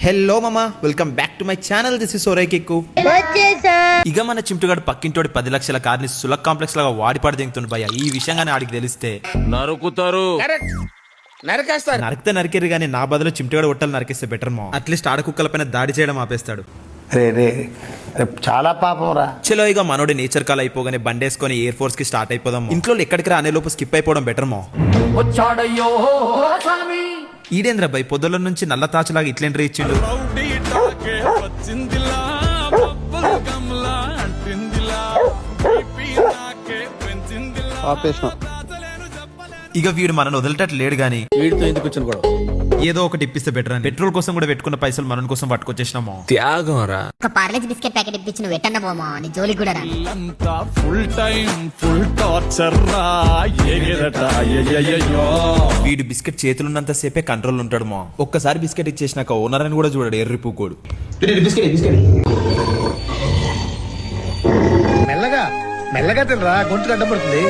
Hello మామా, welcome back to my channel. This is సోరై కిక్కు. ఇక మన చింటుగాడు పక్కింటోడి 10 లక్షల కార్ని సులక్ కాంప్లెక్స్ లాగా వాడిపాడు దింగుతుండు భయ్య. ఈ విషయంగానే ఆడికి తెలిస్తే నరుకుతారు, నరికితే నరికేరు గానీ నా బదులు చింటుగాడు ఒట్టలు నరికిస్తే బెటర్ మా. అట్లీస్ట్ ఆడ కుక్కల పైన దాడి చేయడం ఆపేస్తాడు. రే చాలా పాపం రా. చలో ఇక మనోడి నేచర్ కాల్ అయిపోగానే బండేసుకొని ఎయిర్ ఫోర్స్ కి స్టార్ట్ అయిపోదాం. ఇంట్లో ఎక్కడికి రా అనే లోపు స్కిప్ అయిపోవడం బెటర్ మా. ఈడేంద్ర బై పొద్దుల నుంచి నల్ల తాచులాగా ఇట్లా ఎంట్రీ ఇచ్చిండు. ఇక వీడు మనను వదిలేటట్లు లేడు గానీ వీడితో ఎందుకు వచ్చిన గొడవ? ఏదో ఒకటి ఇప్పిస్తే బెటర్ అని పెట్రోల్ కోసం కూడా పెట్టుకున్న పైసలు మన కోసం పట్టుకొచ్చేసినాము. త్యాగం రా. ఒక పార్లేజ్ బిస్కెట్ ప్యాకెట్ ఇప్పించి నువ్వు ఎట్టన్న పోమా నీ జోలికి కూడా రా. ఫుల్ టైం ఫుల్ టార్చర్ రా. వీడు బిస్కెట్ చేతులున్నంత సేపే కంట్రోల్ ఉంటాడు మా. ఒక్కసారి బిస్కెట్ ఇచ్చేసినాక ఓనర్ అని కూడా చూడాడు ఎర్రి పూకోడు. మెల్లగా మెల్లగా తినరా, గొంతు అడ్డం పడుతుంది.